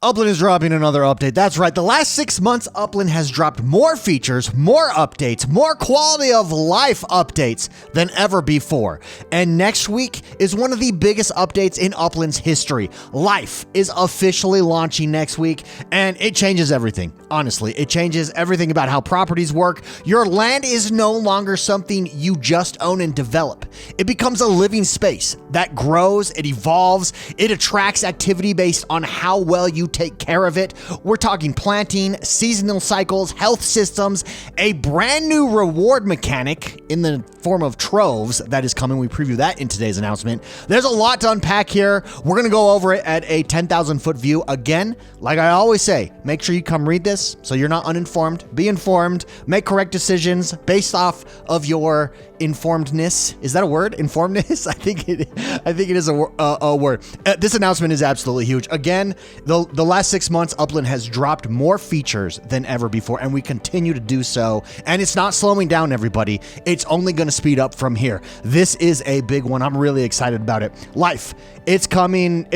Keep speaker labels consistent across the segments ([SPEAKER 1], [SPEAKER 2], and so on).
[SPEAKER 1] Upland is dropping another update. That's right. The last 6 months, Upland has dropped more features, more updates, more quality of life updates than ever before. And next week is one of the biggest updates in Upland's history. Life is officially launching next week, and it changes everything. Honestly, it changes everything about how properties work. Your land is no longer something you just own and develop. It becomes a living space that grows, it evolves, it attracts activity based on how well you take care of it. We're talking planting, seasonal cycles, health systems, a brand new reward mechanic in the form of Troves that is coming. We preview that in today's announcement. There's a lot to unpack here. We're going to go over it at a 10,000 foot view. Again, like I always say, make sure you come read this so you're not uninformed. Be informed, make correct decisions based off of your informedness. Is that a word? Informedness? I think it is a word. This announcement is absolutely huge. Again, the last 6 months, Upland has dropped more features than ever before, and we continue to do so. And it's not slowing down, everybody. It's only going to speed up from here. This is a big one. I'm really excited about it. Life, it's coming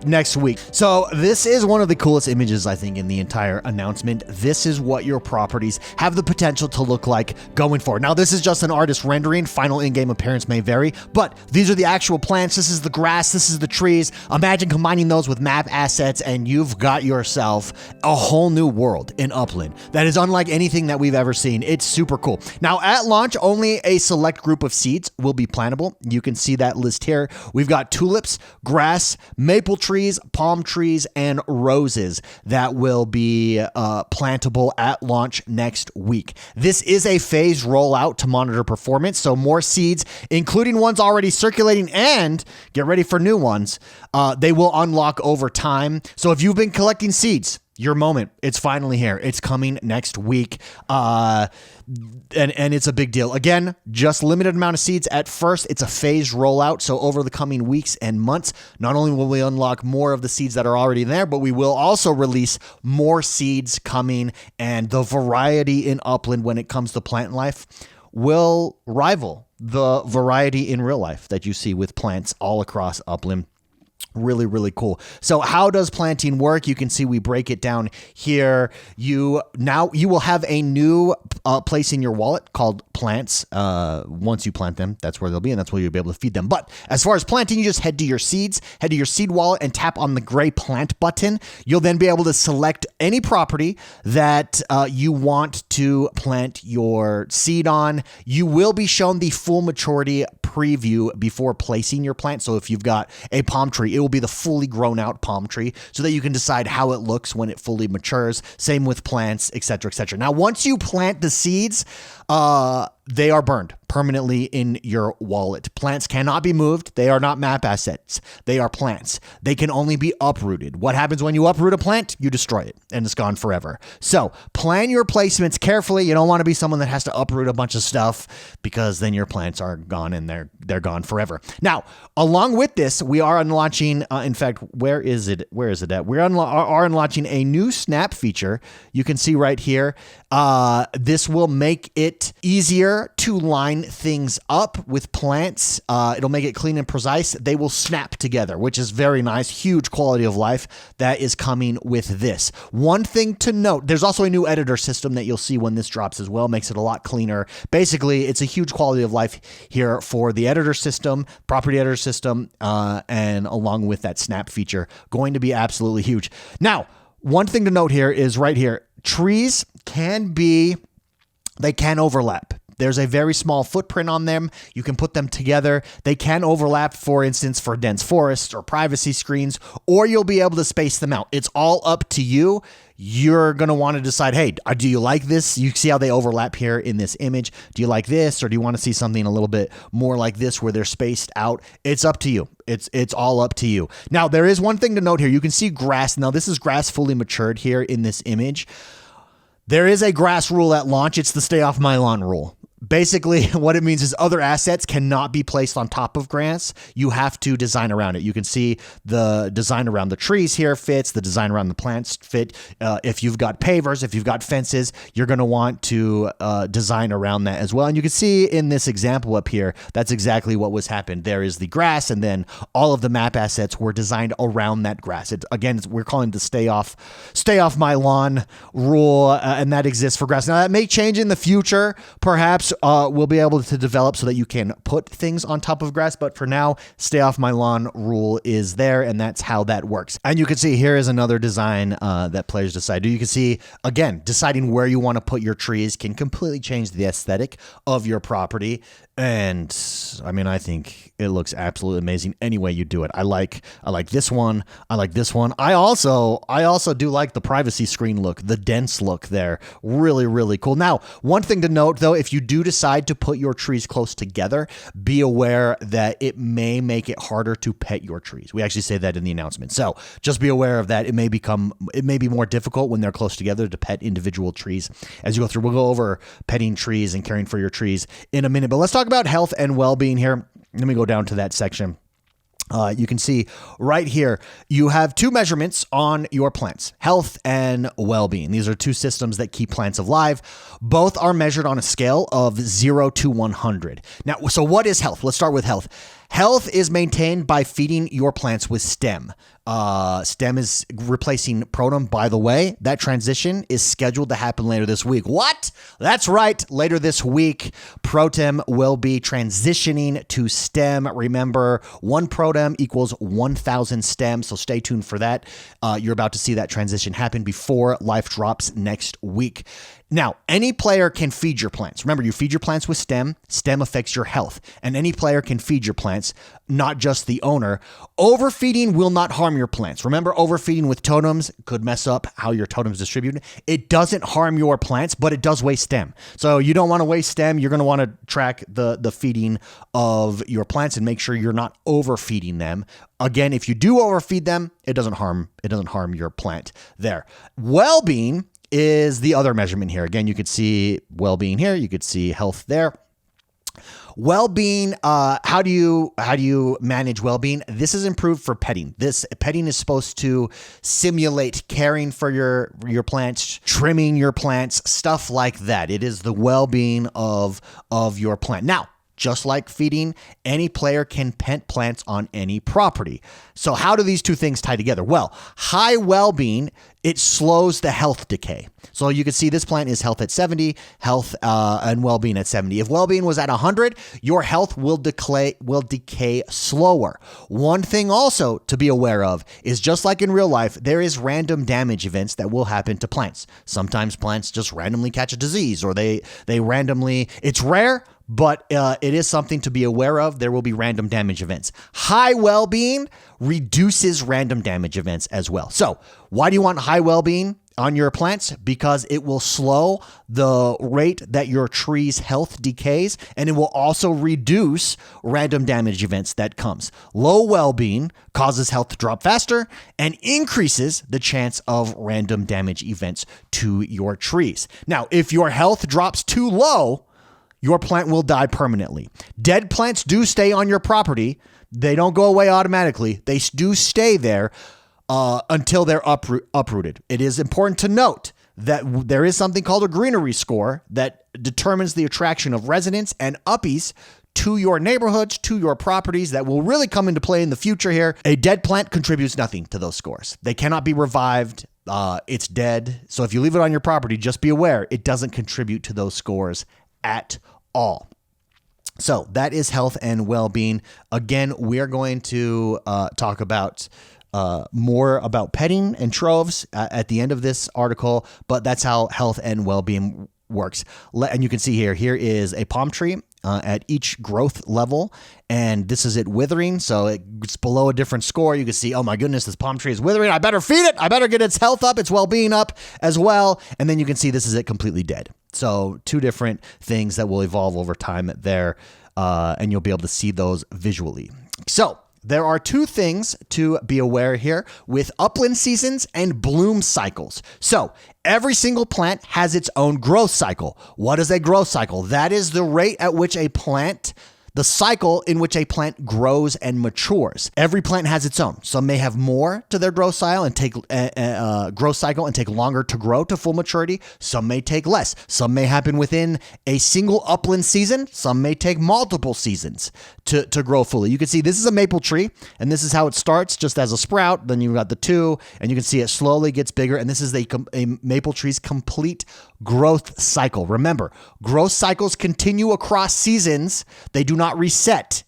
[SPEAKER 1] next week. So this is one of the coolest images, I think, in the entire announcement. This is what your properties have the potential to look like going forward. Now, this is just an artist rendering. Final in-game appearance may vary, but these are the actual plants. This is the grass. This is the trees. Imagine combining those with map assets, and you've got yourself a whole new world in Upland that is unlike anything that we've ever seen. It's super cool. Now, at launch, only a select group of seeds will be plantable. You can see that list here. We've got tulips, grass, maple trees, palm trees, and roses that will be plantable at launch next week. This is a phased rollout to monitor performance, so more seeds, including ones already circulating, and get ready for new ones. They will unlock over time. So if you've been collecting seeds, your moment, it's finally here. It's coming next week. And it's a big deal. Again, just limited amount of seeds at first. It's a phased rollout. So over the coming weeks and months, not only will we unlock more of the seeds that are already there, but we will also release more seeds coming. And the variety in Upland when it comes to plant life will rival the variety in real life that you see with plants all across Upland. Really, really cool. So how does planting work? You can see we break it down here. You will have a new place in your wallet called plants. Once you plant them, that's where they'll be, and that's where you'll be able to feed them. But as far as planting, you just head to your seeds, head to your seed wallet, and tap on the gray plant button. You'll then be able to select any property that you want to plant your seed on. You will be shown the full maturity preview before placing your plant. So if you've got a palm tree, it will be the fully grown out palm tree so that you can decide how it looks when it fully matures. Same with plants, etc., etc. Now, once you plant the seeds, they are burned permanently in your wallet. Plants cannot be moved. They are not map assets. They are plants. They can only be uprooted. What happens when you uproot a plant? You destroy it, and it's gone forever. So plan your placements carefully. You don't want to be someone that has to uproot a bunch of stuff, because then your plants are gone and they're gone forever. Now, along with this, we are unlaunching, in fact, where is it at? We are unlaunching a new snap feature. You can see right here. This will make it easier to line things up with plants. It'll make it clean and precise. They will snap together, which is very nice. Huge quality of life that is coming with this. One thing to note, there's also a new editor system that you'll see when this drops as well. Makes it a lot cleaner. Basically, it's a huge quality of life here for the editor system, property editor system, and along with that snap feature, going to be absolutely huge. Now, one thing to note here is right here, trees can overlap. There's a very small footprint on them. You can put them together. They can overlap, for instance, for dense forests or privacy screens, or you'll be able to space them out. It's all up to you. You're going to want to decide, hey, do you like this? You see how they overlap here in this image. Do you like this, or do you want to see something a little bit more like this where they're spaced out? It's up to you. It's all up to you. Now, there is one thing to note here. You can see grass. Now, this is grass fully matured here in this image. There is a grass rule at launch. It's the stay off my lawn rule. Basically, what it means is other assets cannot be placed on top of grass. You have to design around it. You can see the design around the trees here fits, the design around the plants fit. If you've got pavers, if you've got fences, you're going to want to design around that as well. And you can see in this example up here, that's exactly what was happened. There is the grass, and then all of the map assets were designed around that grass. We're calling it the stay off my lawn rule, and that exists for grass. Now, that may change in the future, perhaps. We'll be able to develop so that you can put things on top of grass. But for now, stay off my lawn rule is there, and that's how that works. And you can see here is another design that players decide. You can see, again, deciding where you want to put your trees can completely change the aesthetic of your property. And I mean, I think it looks absolutely amazing any way you do it. I like this one. I like this one. I also do like the privacy screen look, the dense look there. Really, really cool. Now, one thing to note though, if you do decide to put your trees close together, be aware that it may make it harder to pet your trees. We actually say that in the announcement. So just be aware of that. It may be more difficult when they're close together to pet individual trees as you go through. We'll go over petting trees and caring for your trees in a minute, but let's talk about health and well-being here. Let me go down to that section. You can see right here, you have two measurements on your plants, health and well-being. These are two systems that keep plants alive. Both are measured on a scale of 0 to 100. Now, so what is health? Let's start with health. Health is maintained by feeding your plants with stem. Stem is replacing protem, by the way. That transition is scheduled to happen later this week. What? That's right. Later this week, protem will be transitioning to stem. Remember, one protem equals 1,000 stem, so stay tuned for that. You're about to see that transition happen before life drops next week. Now, any player can feed your plants. Remember, you feed your plants with stem. Stem affects your health, and any player can feed your plants, not just the owner. Overfeeding will not harm your plants. Remember, overfeeding with totems could mess up how your totems distribute. It doesn't harm your plants, but it does waste stem. So you don't want to waste stem. You're going to want to track the feeding of your plants and make sure you're not overfeeding them. Again, if you do overfeed them, it doesn't harm your plant there. Well-being is the other measurement here. Again, you could see well-being here. You could see health there. Well-being, how do you manage well-being? This is improved for petting. Petting is supposed to simulate caring for your plants, trimming your plants, stuff like that. It is the well-being of your plant. Now, just like feeding, any player can pet plants on any property. So how do these two things tie together? Well, high well-being, it slows the health decay. So you can see this plant is health at 70, health and well-being at 70. If well-being was at 100, your health will decay slower. One thing also to be aware of is, just like in real life, there is random damage events that will happen to plants. Sometimes plants just randomly catch a disease, or they randomly, it's rare, but it is something to be aware of. There will be random damage events. High well-being reduces random damage events as well. So why do you want high well-being on your plants? Because it will slow the rate that your tree's health decays, and it will also reduce random damage events that comes. Low well-being causes health to drop faster and increases the chance of random damage events to your trees. Now, if your health drops too low, your plant will die permanently. Dead plants do stay on your property. They don't go away automatically. They do stay there until they're uprooted. It is important to note that there is something called a greenery score that determines the attraction of residents and uppies to your neighborhoods, to your properties, that will really come into play in the future here. A dead plant contributes nothing to those scores. They cannot be revived. It's dead. So if you leave it on your property, just be aware it doesn't contribute to those scores at all. So that is health and well-being. Again, we are going to talk about more about petting and troves at the end of this article, but that's how health and well-being works. And you can see here is a palm tree at each growth level, and this is it withering. So it's below a different score. You can see, oh my goodness, this palm tree is withering. I better feed it. I better get its health up, its well-being up as well. And then you can see this is it completely dead. So two different things that will evolve over time there, and you'll be able to see those visually. So there are two things to be aware here with upland seasons and bloom cycles. So every single plant has its own growth cycle. What is a growth cycle? That is the rate at which the cycle in which a plant grows and matures. Every plant has its own. Some may have more to their growth cycle and take longer to grow to full maturity. Some may take less. Some may happen within a single upland season. Some may take multiple seasons to grow fully. You can see this is a maple tree, and this is how it starts, just as a sprout. Then you've got the two, and you can see it slowly gets bigger, and this is a maple tree's complete growth cycle. Remember, growth cycles continue across seasons. They do not reset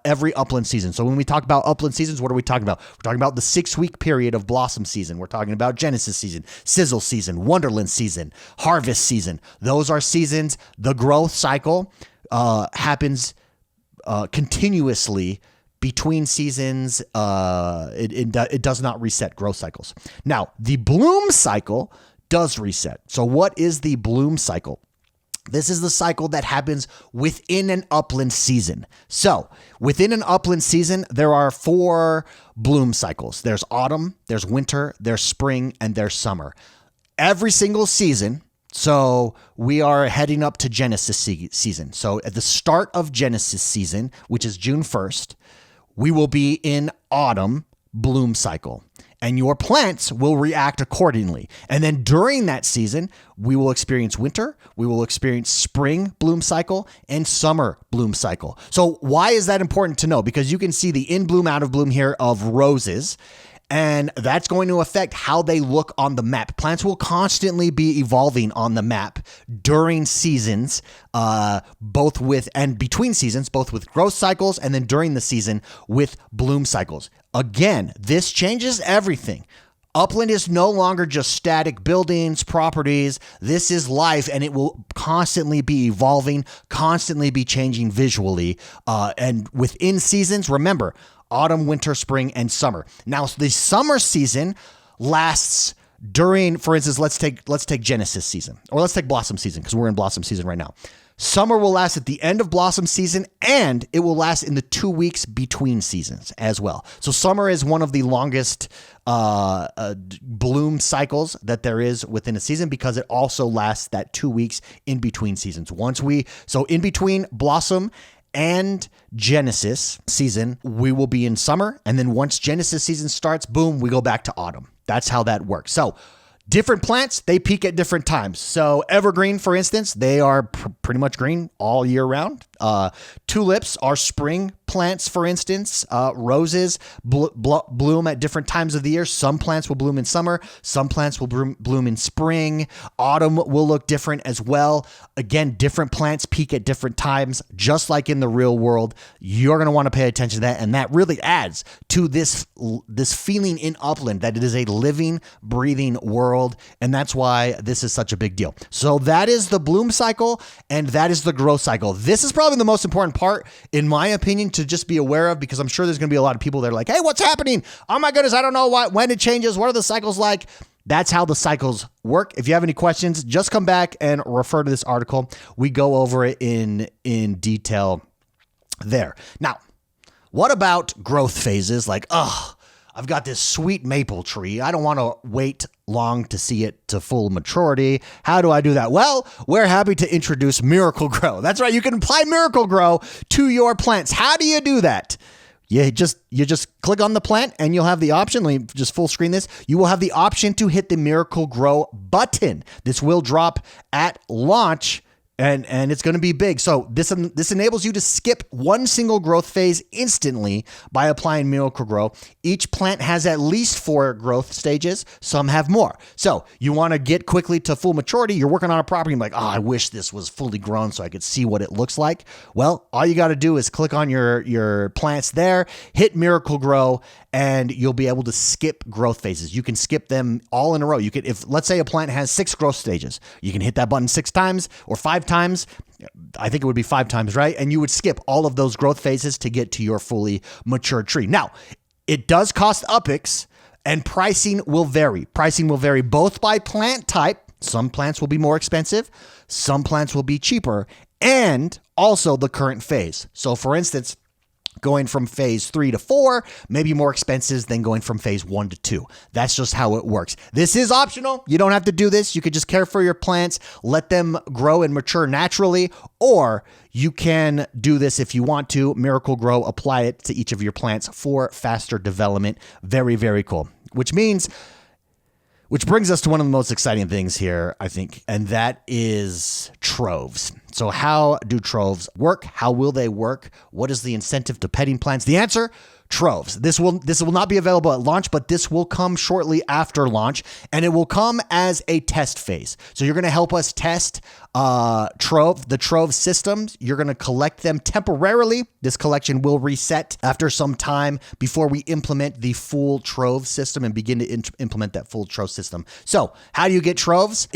[SPEAKER 1] every upland season. So when we talk about upland seasons, what are we talking about? We're talking about the 6-week period of blossom season. We're talking about Genesis season, Sizzle season, Wonderland season, Harvest season. Those are seasons. The growth cycle happens continuously between seasons. It does not reset growth cycles. Now, the bloom cycle does reset. So what is the bloom cycle? This is the cycle that happens within an upland season. So within an upland season, there are 4 bloom cycles. There's autumn, there's winter, there's spring, and there's summer. Every single season, so we are heading up to Genesis season. So at the start of Genesis season, which is June 1st, we will be in autumn bloom cycle. And your plants will react accordingly. And then during that season, we will experience winter, we will experience spring bloom cycle, and summer bloom cycle. So why is that important to know? Because you can see the in bloom, out of bloom here of roses, and that's going to affect how they look on the map. Plants will constantly be evolving on the map during seasons, both with and between seasons, both with growth cycles and then during the season with bloom cycles. Again, this changes everything. Upland is no longer just static buildings, properties. This is life, and it will constantly be evolving, constantly be changing visually. And within seasons, remember, autumn, winter, spring, and summer. Now, the summer season lasts during, for instance, let's take Genesis season, or let's take blossom season, because we're in blossom season right now. Summer will last at the end of blossom season, and it will last in the 2 weeks between seasons as well. So summer is one of the longest bloom cycles that there is within a season, because it also lasts that 2 weeks in between seasons. So in between blossom and Genesis season, we will be in summer. And then once Genesis season starts, boom, we go back to autumn. That's how that works. So different plants, they peak at different times. So evergreen, for instance, they are pretty much green all year round. Tulips are spring plants, for instance. Roses bloom at different times of the year. Some plants will bloom in summer. Some plants will bloom in spring. Autumn will look different as well. Again, different plants peak at different times, just like in the real world. You're going to want to pay attention to that, and that really adds to this feeling in Upland that it is a living, breathing world, and that's why this is such a big deal. So that is the bloom cycle, and that is the growth cycle. This is probably the most important part, in my opinion, to just be aware of, because I'm sure there's going to be a lot of people that are like, hey, what's happening? Oh my goodness, I don't know when it changes. What are the cycles like? That's how the cycles work. If you have any questions, just come back and refer to this article. We go over it in detail there. Now, what about growth phases? Like, I've got this sweet maple tree. I don't want to wait long to see it to full maturity. How do I do that? Well, we're happy to introduce Miracle-Gro. That's right. You can apply Miracle-Gro to your plants. How do you do that? You just click on the plant and you'll have the option. Let me just full screen this. You will have the option to hit the Miracle-Gro button. This will drop at launch. And it's going to be big. So this enables you to skip one single growth phase instantly by applying Miracle-Gro. Each plant has at least 4 growth stages. Some have more. So you want to get quickly to full maturity. You're working on a property. You're like, I wish this was fully grown so I could see what it looks like. Well, all you got to do is click on your plants there, hit Miracle-Gro, and you'll be able to skip growth phases. You can skip them all in a row. You could, if let's say a plant has 6 growth stages, you can hit that button 6 times or 5 times. I think it would be 5 times, right? And you would skip all of those growth phases to get to your fully mature tree. Now, it does cost UPIX, and pricing will vary. Pricing will vary both by plant type. Some plants will be more expensive. Some plants will be cheaper, and also the current phase. So for instance, going from phase 3 to 4 may be more expensive than going from phase 1 to 2. That's just how it works. This is optional. You don't have to do this. You could just care for your plants, let them grow and mature naturally, or you can do this if you want to. Miracle Grow, apply it to each of your plants for faster development. Very, very cool. Which brings us to one of the most exciting things here, I think, and that is Troves. So how do Troves work? How will they work? What is the incentive to petting plants? The answer, Troves. This will not be available at launch, but this will come shortly after launch, and it will come as a test phase. So you're going to help us test the Troves systems. You're going to collect them temporarily. This collection will reset after some time before we implement the full Troves system and begin to implement that full Troves system. So how do you get Troves?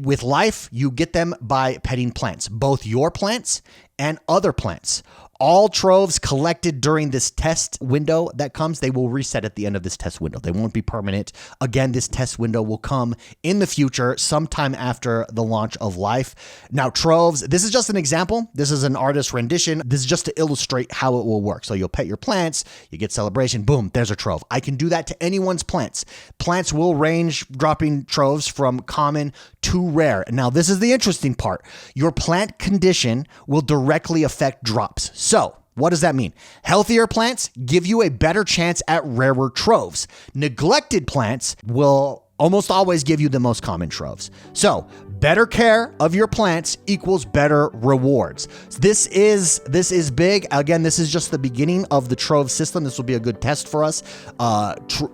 [SPEAKER 1] With life, you get them by petting plants, both your plants and other plants. All Troves collected during this test window that comes, they will reset at the end of this test window. They won't be permanent. Again, this test window will come in the future, sometime after the launch of life. Now, Troves, this is just an example. This is an artist rendition. This is just to illustrate how it will work. So you'll pet your plants, you get celebration, boom, there's a Trove. I can do that to anyone's plants. Plants will range dropping Troves from common to rare. Now, this is the interesting part. Your plant condition will directly affect drops. So, what does that mean? Healthier plants give you a better chance at rarer Troves. Neglected plants will almost always give you the most common Troves. So, better care of your plants equals better rewards. This is big. Again, this is just the beginning of the Trove system. This will be a good test for us.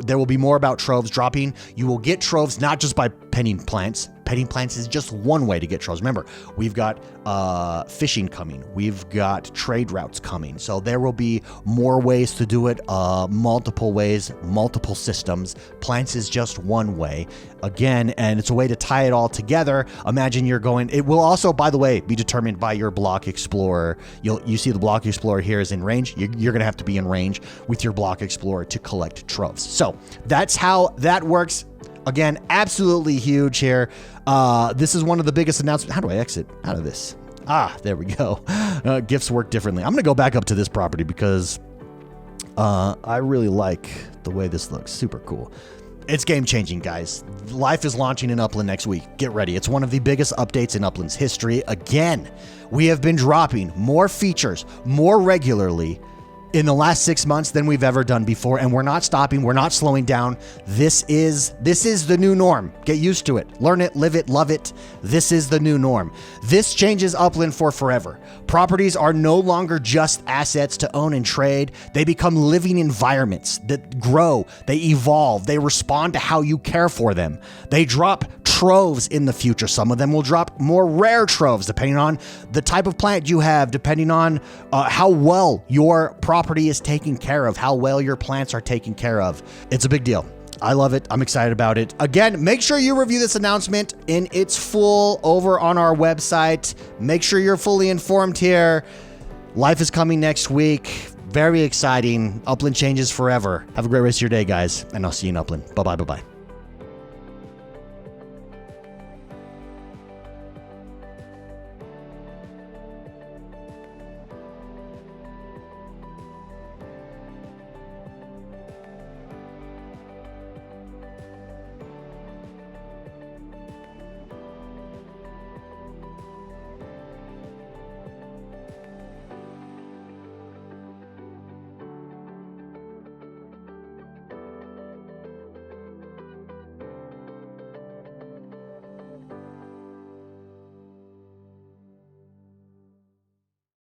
[SPEAKER 1] There will be more about Troves dropping. You will get Troves not just by petting plants. Petting plants is just one way to get Troves. Remember, we've got fishing coming. We've got trade routes coming. So there will be more ways to do it, multiple ways, multiple systems. Plants is just one way. Again, and it's a way to tie it all together. Imagine you're going, it will also, by the way, be determined by your Block Explorer. You see the Block Explorer here is in range. You're going to have to be in range with your Block Explorer to collect Troves. So that's how that works. Again, absolutely huge here. This is one of the biggest announcements. How do I exit out of this? There we go. Gifts work differently. I'm going to go back up to this property because I really like the way this looks. Super cool. It's game-changing, guys. Life is launching in Upland next week. Get ready. It's one of the biggest updates in Upland's history. Again, we have been dropping more features more regularly in the last 6 months than we've ever done before, and we're not stopping. We're not slowing down. This is the new norm. Get used to it. Learn it, live it, love it. This is the new norm. This changes Upland for forever. Properties are no longer just assets to own and trade. They become living environments that grow, they evolve, they respond to how you care for them. They drop Troves in the future. Some of them will drop more rare Troves depending on the type of plant you have, depending on how well your property is taken care of, how well your plants are taken care of. It's a big deal. I love it. I'm excited about it. Again, make sure you review this announcement in its full over on our website. Make sure you're fully informed here. Life is coming next week. Very exciting. Upland changes forever. Have a great rest of your day, guys, and I'll see you in Upland. Bye-bye. Bye-bye.